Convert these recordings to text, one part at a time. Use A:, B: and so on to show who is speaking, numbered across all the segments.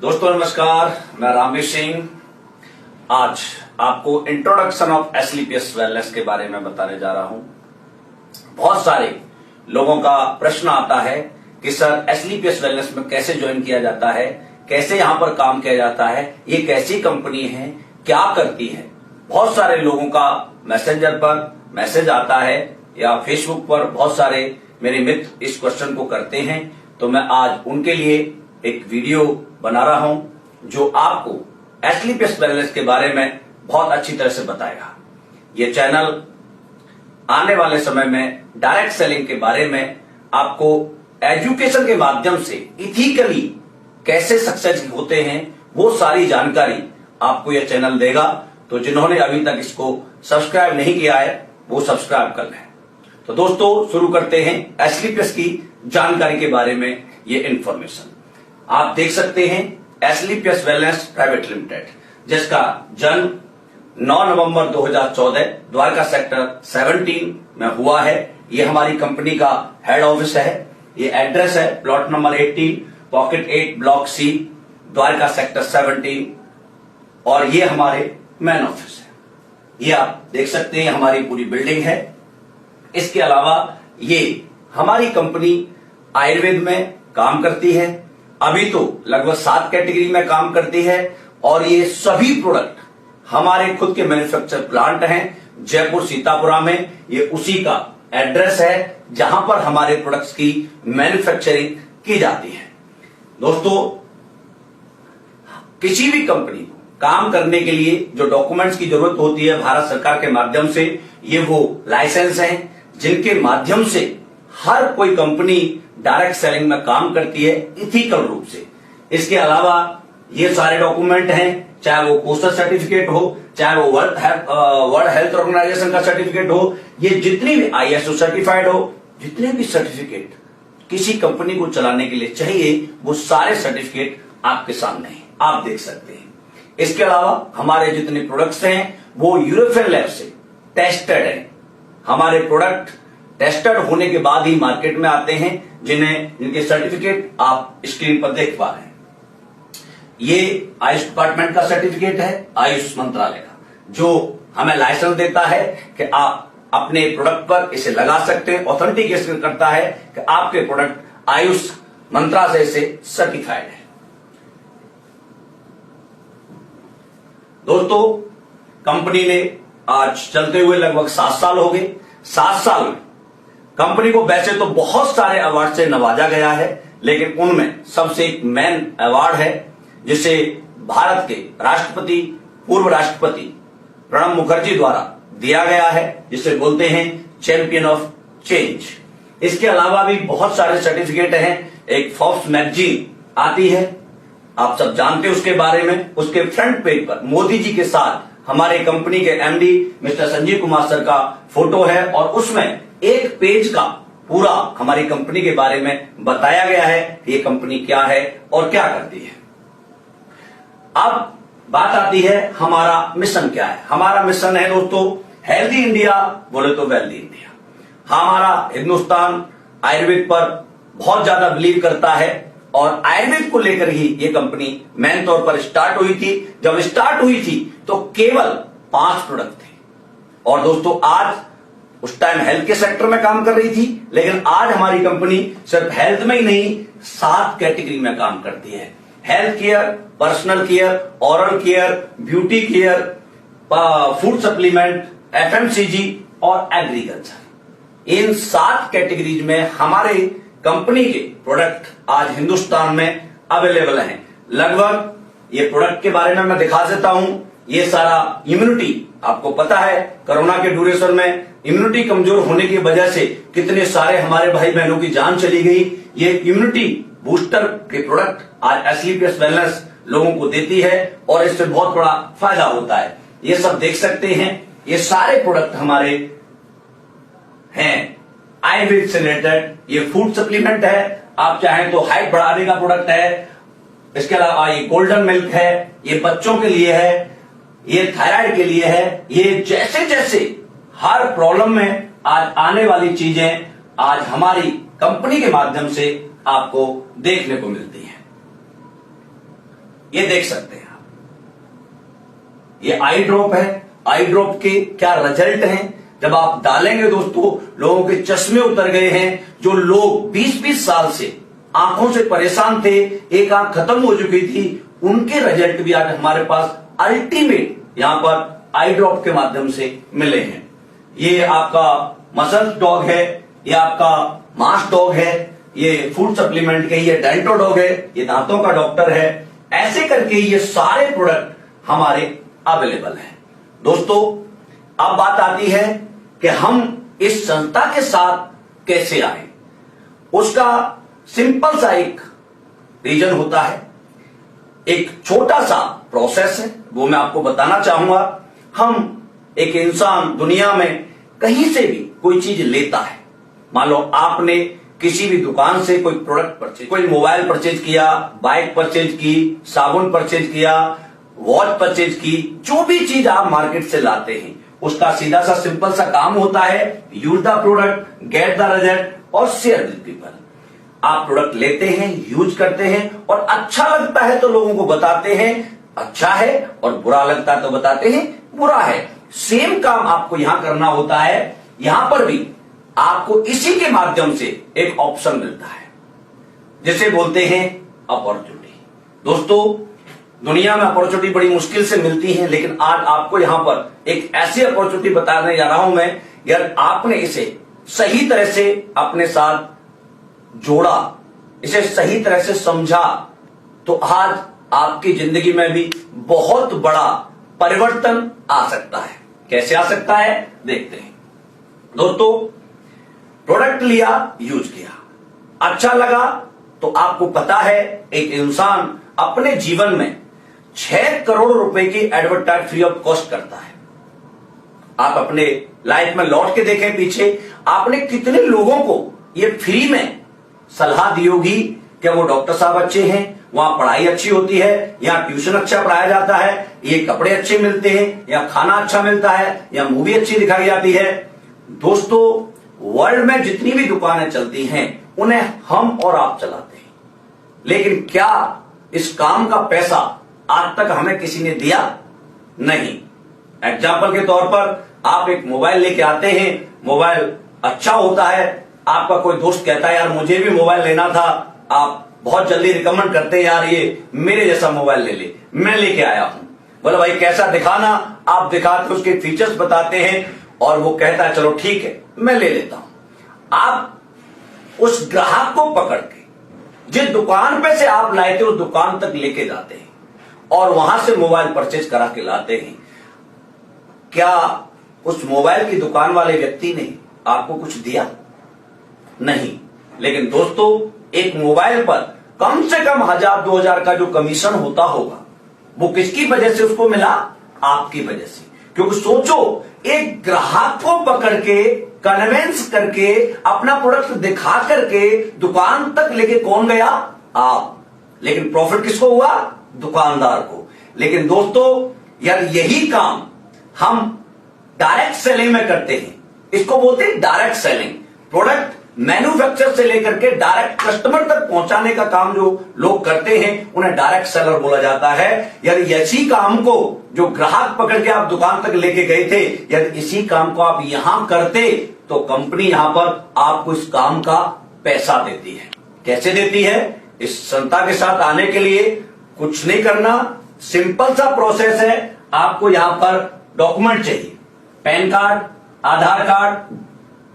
A: दोस्तों नमस्कार, मैं रामेश सिंह आज आपको इंट्रोडक्शन ऑफ एसलीपीएस वेलनेस के बारे में बताने जा रहा हूं। बहुत सारे लोगों का प्रश्न आता है कि सर एसलीपीएस वेलनेस में कैसे ज्वाइन किया जाता है, कैसे यहां पर काम किया जाता है, ये कैसी कंपनी है, क्या करती है। बहुत सारे लोगों का मैसेंजर पर मैसेज आता है या फेसबुक पर बहुत सारे मेरे मित्र इस क्वेश्चन को करते हैं, तो मैं आज उनके लिए एक वीडियो बना रहा हूं जो आपको एसलीपीएस वेलनेस के बारे में बहुत अच्छी तरह से बताएगा। ये चैनल आने वाले समय में डायरेक्ट सेलिंग के बारे में आपको एजुकेशन के माध्यम से इथिकली कैसे सक्सेस होते हैं वो सारी जानकारी आपको यह चैनल देगा। तो जिन्होंने अभी तक इसको सब्सक्राइब नहीं किया है वो सब्सक्राइब कर लें। तो दोस्तों शुरू करते हैं एसलीपीएस की जानकारी के बारे में ये इंफॉर्मेशन। आप देख सकते हैं एसलीपीएस वेलनेस प्राइवेट लिमिटेड, जिसका जन्म 9 नवंबर 2014 द्वारका सेक्टर 17 में हुआ है। ये हमारी कंपनी का हेड ऑफिस है। ये एड्रेस है plot number 18 pocket 8 block C Dwarka sector 17 और ये हमारे मेन ऑफिस है। ये आप देख सकते हैं हमारी पूरी बिल्डिंग है। इसके अलावा ये हमारी कंपनी आयुर्वेद में काम करती है। अभी तो लगभग 7 कैटेगरी में काम करती है और ये सभी प्रोडक्ट हमारे खुद के मैन्युफैक्चर प्लांट हैं जयपुर सीतापुरा में। ये उसी का एड्रेस है जहां पर हमारे प्रोडक्ट्स की मैन्युफैक्चरिंग की जाती है। दोस्तों किसी भी कंपनी को काम करने के लिए जो डॉक्यूमेंट्स की जरूरत होती है भारत सरकार के माध्यम से, ये वो लाइसेंस हैं जिनके माध्यम से हर कोई कंपनी डायरेक्ट सेलिंग में काम करती है इथिकल रूप से। इसके अलावा ये सारे डॉक्यूमेंट हैं, चाहे वो पोस्टल सर्टिफिकेट हो, चाहे वो वर्ल्ड हेल्थ ऑर्गेनाइजेशन का सर्टिफिकेट हो, ये जितनी भी ISO सर्टिफाइड हो, जितने भी सर्टिफिकेट किसी कंपनी को चलाने के लिए चाहिए वो सारे सर्टिफिकेट आपके सामने हैं, आप देख सकते हैं। इसके अलावा हमारे जितने प्रोडक्ट्स हैं वो यूरोपियन लैब से टेस्टेड हैं। हमारे प्रोडक्ट टेस्टेड होने के बाद ही मार्केट में आते हैं, जिनके सर्टिफिकेट आप स्क्रीन पर देख पा रहे हैं। ये आयुष डिपार्टमेंट का सर्टिफिकेट है, आयुष मंत्रालय का, जो हमें लाइसेंस देता है कि आप अपने प्रोडक्ट पर इसे लगा सकते हैं। ऑथेंटिकेशन करता है कि आपके प्रोडक्ट आयुष मंत्रालय से सर्टिफाइड है। दोस्तों कंपनी ने आज चलते हुए लगभग 7 साल हो गए। 7 साल में कंपनी को वैसे तो बहुत सारे अवार्ड से नवाजा गया है, लेकिन उनमें सबसे एक मेन अवार्ड है जिसे भारत के राष्ट्रपति पूर्व राष्ट्रपति प्रणब मुखर्जी द्वारा दिया गया है, जिसे बोलते हैं चैंपियन ऑफ चेंज। इसके अलावा भी बहुत सारे सर्टिफिकेट हैं। एक फोर्ब्स मैगजीन आती है, आप सब जानते हैं उसके बारे में। उसके फ्रंट पेज पर मोदी जी के साथ हमारे कंपनी के MD mister Sanjeev Kumar sir का फोटो है और उसमें एक पेज का पूरा हमारी कंपनी के बारे में बताया गया है कि ये कंपनी क्या है और क्या करती है। अब बात आती है हमारा मिशन क्या है। हमारा मिशन है दोस्तों हेल्दी इंडिया बोले तो वेल्दी इंडिया। हमारा हिंदुस्तान आयुर्वेद पर बहुत ज्यादा बिलीव करता है और आयुर्वेद को लेकर ही ये कंपनी मेन तौर पर स्टार्ट हुई थी। जब स्टार्ट हुई थी तो केवल 5 प्रोडक्ट थे और दोस्तों आज उस टाइम हेल्थ के सेक्टर में काम कर रही थी, लेकिन आज हमारी कंपनी सिर्फ हेल्थ में ही नहीं 7 कैटेगरी में काम करती है। Health care, personal care, oral care, beauty care, food supplement, FMCG और एग्रीकल्चर। इन 7 कैटेगरीज में हमारे कंपनी के प्रोडक्ट आज हिंदुस्तान में अवेलेबल हैं। लगभग ये प्रोडक्ट के बारे में मैं दिखा देता हूं। ये सारा इम्यूनिटी, आपको पता है कोरोना के ड्यूरेशन में इम्यूनिटी कमजोर होने की वजह से कितने सारे हमारे भाई बहनों की जान चली गई। ये इम्यूनिटी बूस्टर के प्रोडक्ट आज एसलीपीएस वेलनेस लोगों को देती है और इससे बहुत बड़ा फायदा होता है। ये सब देख सकते हैं, ये सारे प्रोडक्ट हमारे हैं आयुर्वेद से रिलेटेड। ये फूड सप्लीमेंट है, आप चाहें तो हाइट बढ़ाने का प्रोडक्ट है। इसके अलावा ये गोल्डन मिल्क है, ये बच्चों के लिए है, ये थायराइड के लिए है। ये जैसे जैसे हर प्रॉब्लम में आज आने वाली चीजें आज हमारी कंपनी के माध्यम से आपको देखने को मिलती है। ये देख सकते हैं आप, ये आई ड्रॉप है। आई ड्रॉप के क्या रिजल्ट हैं जब आप डालेंगे दोस्तों, लोगों के चश्मे उतर गए हैं। जो लोग 20-20 साल से आंखों से परेशान थे, एक आंख खत्म हो चुकी थी, उनके रिजल्ट भी आज हमारे पास अल्टीमेट यहां पर आई ड्रॉप के माध्यम से मिले हैं। ये आपका मसल डॉग है, ये आपका मास डॉग है, ये फूड सप्लीमेंट के, ये डेंटो डॉग है, ये दांतों का डॉक्टर है। ऐसे करके ये सारे प्रोडक्ट हमारे अवेलेबल हैं। दोस्तों अब बात आती है कि हम इस संस्था के साथ कैसे आए। उसका सिंपल सा एक रीजन होता है, एक छोटा सा प्रोसेस है, वो मैं आपको बताना चाहूंगा। हम एक इंसान दुनिया में कहीं से भी कोई चीज लेता है, मान लो आपने किसी भी दुकान से कोई प्रोडक्ट परचेज, कोई मोबाइल परचेज किया, बाइक परचेज की, साबुन परचेज किया, वॉच परचेज की, जो भी चीज आप मार्केट से लाते हैं उसका सीधा सा सिंपल सा काम होता है, use the product, get the result और शेयर विद पीपल। आप प्रोडक्ट लेते हैं, यूज करते हैं और अच्छा लगता है तो लोगों को बताते हैं अच्छा है, और बुरा लगता है तो बताते हैं बुरा है। सेम काम आपको यहां करना होता है। यहां पर भी आपको इसी के माध्यम से एक ऑप्शन मिलता है जिसे बोलते हैं अपॉर्चुनिटी। दोस्तों दुनिया में अपॉर्चुनिटी बड़ी मुश्किल से मिलती है, लेकिन आज आपको यहां पर एक ऐसी अपॉर्चुनिटी बताने जा रहा हूं मैं। यार आपने इसे सही तरह से अपने साथ जोड़ा, इसे सही तरह से समझा, तो आज आपकी जिंदगी में भी बहुत बड़ा परिवर्तन आ सकता है। कैसे आ सकता है देखते हैं। दोस्तों प्रोडक्ट लिया, यूज किया, अच्छा लगा, तो आपको पता है एक इंसान अपने जीवन में 6 करोड़ रुपए की एडवर्टाइज फ्री ऑफ कॉस्ट करता है। आप अपने लाइफ में लौट के देखें पीछे, आपने कितने लोगों को ये फ्री में सलाह दी होगी कि वो डॉक्टर साहब अच्छे हैं, वहां पढ़ाई अच्छी होती है, यहाँ ट्यूशन अच्छा पढ़ाया जाता है, ये कपड़े अच्छे मिलते हैं, या खाना अच्छा मिलता है, या मूवी अच्छी दिखाई जाती है। दोस्तों वर्ल्ड में जितनी भी दुकानें चलती हैं उन्हें हम और आप चलाते हैं, लेकिन क्या इस काम का पैसा आज तक हमें किसी ने दिया? नहीं। एग्जाम्पल के तौर पर आप एक मोबाइल लेके आते हैं, मोबाइल अच्छा होता है, आपका कोई दोस्त कहता है यार मुझे भी मोबाइल लेना था, आप बहुत जल्दी रिकमेंड करते हैं यार ये मेरे जैसा मोबाइल ले ले, मैं लेके आया हूं। बोले भाई कैसा दिखाना, आप दिखाते उसके फीचर्स बताते हैं और वो कहता है चलो ठीक है मैं ले लेता हूं। आप उस ग्राहक को पकड़ के जिस दुकान पे से आप लाए थे उस दुकान तक लेके जाते हैं और वहां से मोबाइल परचेज करा के लाते हैं। क्या उस मोबाइल की दुकान वाले व्यक्ति ने आपको कुछ दिया? नहीं। लेकिन दोस्तों एक मोबाइल पर कम से कम 1000-2000 का जो कमीशन होता होगा वो किसकी वजह से उसको मिला? आपकी वजह से। क्योंकि सोचो एक ग्राहक को पकड़ के कन्विंस करके अपना प्रोडक्ट दिखा करके दुकान तक लेके कौन गया? आप। लेकिन प्रॉफिट किसको हुआ? दुकानदार को। लेकिन दोस्तों यार यही काम हम डायरेक्ट सेलिंग में करते हैं, इसको बोलते हैं डायरेक्ट सेलिंग। प्रोडक्ट मैन्युफैक्चर से लेकर के डायरेक्ट कस्टमर तक पहुंचाने का काम जो लोग करते हैं उन्हें डायरेक्ट सेलर बोला जाता है। यानी इसी काम को जो ग्राहक पकड़ के आप दुकान तक लेके गए थे, यदि इसी काम को आप यहां करते तो कंपनी यहां पर आपको इस काम का पैसा देती है। कैसे देती है? इस संस्था के साथ आने के लिए कुछ नहीं करना, सिंपल सा प्रोसेस है। आपको यहां पर डॉक्यूमेंट चाहिए, पैन कार्ड, आधार कार्ड,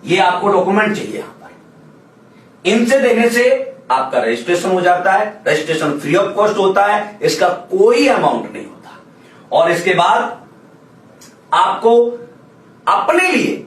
A: ये आपको डॉक्यूमेंट चाहिए। यहां पर इनसे देने से आपका रजिस्ट्रेशन हो जाता है। रजिस्ट्रेशन फ्री ऑफ कॉस्ट होता है, इसका कोई अमाउंट नहीं होता। और इसके बाद आपको अपने लिए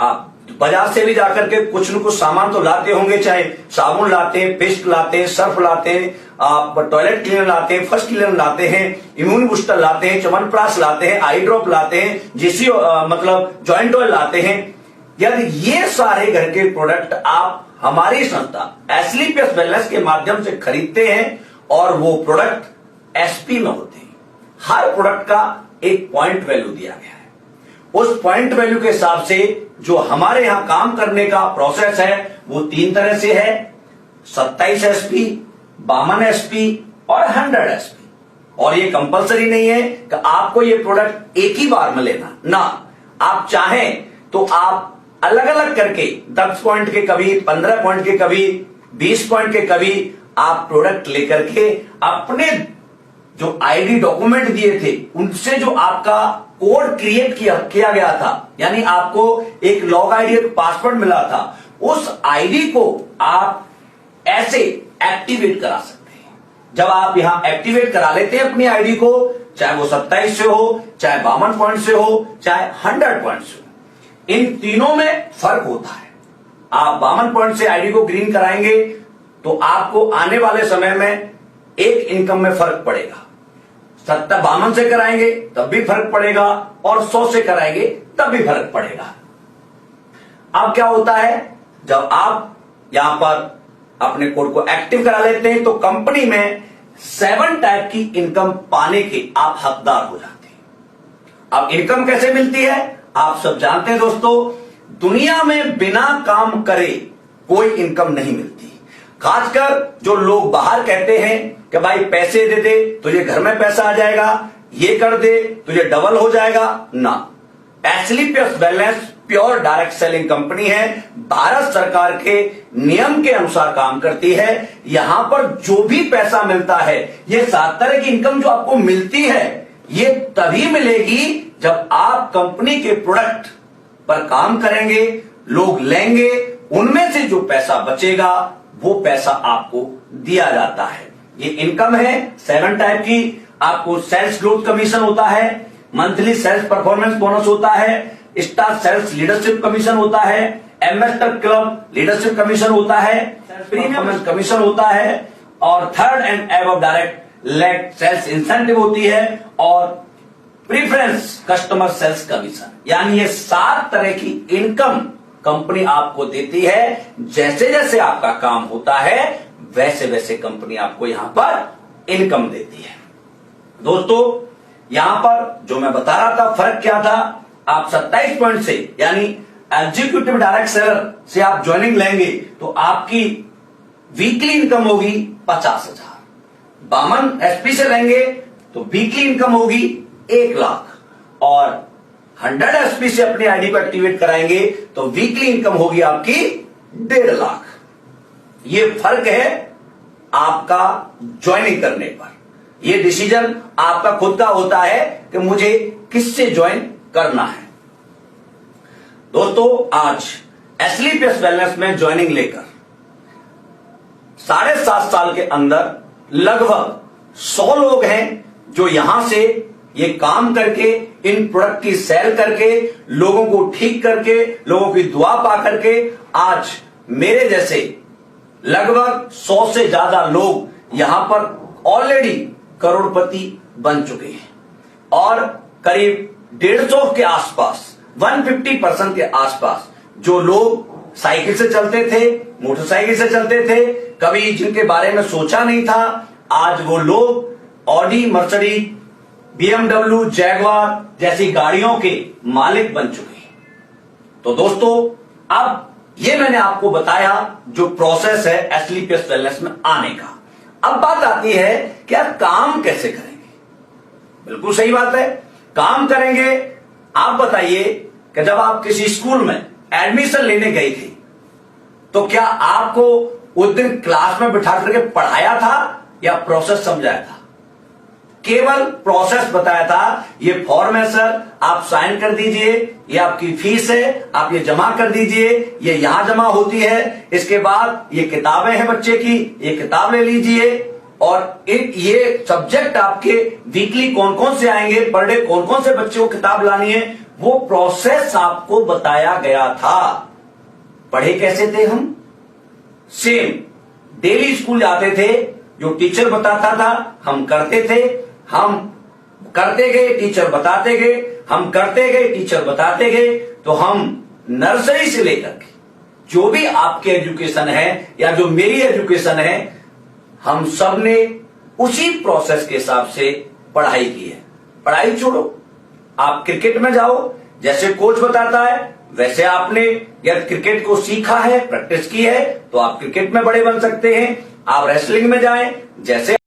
A: आप बाजार से भी जाकर के कुछ न कुछ सामान तो लाते होंगे, चाहे साबुन लाते हैं, पेस्ट लाते हैं, सर्फ लाते हैं, आप टॉयलेट क्लीनर लाते हैं, फर्स्ट क्लीनर लाते हैं, इम्यून बूस्टर लाते हैं, च्यवनप्राश लाते हैं, आई ड्रॉप लाते हैं, जीसी मतलब जॉइंट ऑयल लाते हैं। यदि ये सारे घर के प्रोडक्ट आप हमारी संस्था एस्लीपियस वेलनेस के माध्यम से खरीदते हैं और वो प्रोडक्ट एसपी में होते हैं, हर प्रोडक्ट का एक पॉइंट वैल्यू दिया गया है। उस पॉइंट वैल्यू के हिसाब से जो हमारे यहां काम करने का प्रोसेस है वो 3 तरह से है, 27 एसपी, 52 एसपी और 100 एसपी। और ये कंपलसरी नहीं है कि आपको ये प्रोडक्ट एक ही बार में लेना ना, आप चाहें तो आप अलग अलग करके 10 पॉइंट के कभी 15 पॉइंट के कभी 20 पॉइंट के कभी आप प्रोडक्ट लेकर के अपने जो आईडी डॉक्यूमेंट दिए थे उनसे जो आपका कोड क्रिएट किया गया था, यानी आपको एक लॉग आईडी एक पासवर्ड मिला था, उस आईडी को आप ऐसे एक्टिवेट करा सकते हैं। जब आप यहां एक्टिवेट करा लेते हैं अपनी आईडी को, चाहे वो 27 से हो, चाहे 52 पॉइंट से हो, चाहे 100 पॉइंट से हो, इन तीनों में फर्क होता है। आप 52 पॉइंट से आईडी को ग्रीन कराएंगे तो आपको आने वाले समय में एक इनकम में फर्क पड़ेगा। 52 से कराएंगे तब भी फर्क पड़ेगा और 100 से कराएंगे तब भी फर्क पड़ेगा। अब क्या होता है, जब आप यहां पर अपने कोड को एक्टिव करा लेते हैं तो कंपनी में 7 टाइप की इनकम पाने के आप हकदार हो जाते हैं। अब इनकम कैसे मिलती है आप सब जानते हैं दोस्तों, दुनिया में बिना काम करे कोई इनकम नहीं मिलती। खासकर जो लोग बाहर कहते हैं कि भाई पैसे दे दे तुझे घर में पैसा आ जाएगा, ये कर दे तुझे डबल हो जाएगा, ना। SLPS wellness pure direct selling company है, भारत सरकार के नियम के अनुसार काम करती है। यहां पर जो भी पैसा मिलता है, ये 7 तरह की इनकम जो आपको मिलती है, ये तभी मिलेगी जब आप कंपनी के प्रोडक्ट पर काम करेंगे, लोग लेंगे, उनमें से जो पैसा बचेगा वो पैसा आपको दिया जाता है। ये इनकम है 7 टाइप की। आपको सेल्स ग्रोथ कमीशन होता है, मंथली सेल्स परफॉर्मेंस बोनस होता है, स्टार सेल्स लीडरशिप कमीशन होता है, एम्बेसडर क्लब लीडरशिप कमीशन होता है, प्रीमियम कमीशन होता है, और third and above direct leg sales incentive होती है, और प्रीफरेंस कस्टमर सेल्स कमीशन। यानी ये 7 तरह की इनकम कंपनी आपको देती है। जैसे जैसे आपका काम होता है वैसे वैसे कंपनी आपको यहां पर इनकम देती है। दोस्तों यहां पर जो मैं बता रहा था फर्क क्या था, आप 27 पॉइंट से यानी एग्जीक्यूटिव डायरेक्ट सेलर से आप ज्वाइनिंग लेंगे तो आपकी वीकली इनकम होगी 50,000। 52 एसपी से लेंगे तो वीकली इनकम होगी 1 लाख, और 100 एसपी से अपनी आईडी को एक्टिवेट कराएंगे तो वीकली इनकम होगी आपकी 1.5 लाख। ये फर्क है आपका ज्वाइनिंग करने पर। ये डिसीजन आपका खुद का होता है कि मुझे किससे ज्वाइन करना है। दोस्तों आज एसलीपीएस वेलनेस में ज्वाइनिंग लेकर 7.5 साल के अंदर लगभग 100 लोग हैं जो यहां से ये काम करके इन प्रोडक्ट की सेल करके लोगों को ठीक करके लोगों की दुआ पा करके आज मेरे जैसे लगभग 100 से ज्यादा लोग यहां पर ऑलरेडी करोड़पति बन चुके हैं, और करीब 150 के आसपास 150% के आसपास जो लोग साइकिल से चलते थे, मोटरसाइकिल से चलते थे, कभी जिनके बारे में सोचा नहीं था, आज वो लोग ऑडी, मर्सिडीज, BMW, जैगवार जैसी गाड़ियों के मालिक बन चुके हैं। तो दोस्तों अब ये मैंने आपको बताया जो प्रोसेस है एसलीपीएस वेलनेस में आने का। अब बात आती है कि आप काम कैसे करेंगे। बिल्कुल सही बात है, काम करेंगे। आप बताइए कि जब आप किसी स्कूल में एडमिशन लेने गए थे तो क्या आपको उस दिन क्लास में बिठा करके पढ़ाया था या प्रोसेस समझाया था? केवल प्रोसेस बताया था, ये फॉर्म है सर, आप साइन कर दीजिए, ये आपकी फीस है, आप ये जमा कर दीजिए, ये यहां जमा होती है, इसके बाद ये किताबें हैं बच्चे की, ये किताब ले लीजिए, और ये सब्जेक्ट आपके वीकली कौन कौन से आएंगे, पर डे कौन कौन से बच्चे को किताब लानी है, वो प्रोसेस आपको बताया गया था। पढ़े कैसे थे हम? सेम डेली स्कूल जाते थे, जो टीचर बताता था हम करते थे, हम करते गए, टीचर बताते गए, हम करते गए, टीचर बताते गए, तो हम नर्सरी से लेकर के जो भी आपके एजुकेशन है या जो मेरी एजुकेशन है, हम सब ने उसी प्रोसेस के हिसाब से पढ़ाई की है। पढ़ाई छोड़ो, आप क्रिकेट में जाओ, जैसे कोच बताता है वैसे आपने यदि क्रिकेट को सीखा है, प्रैक्टिस की है, तो आप क्रिकेट में बड़े बन सकते हैं। आप रेसलिंग में जाएं, जैसे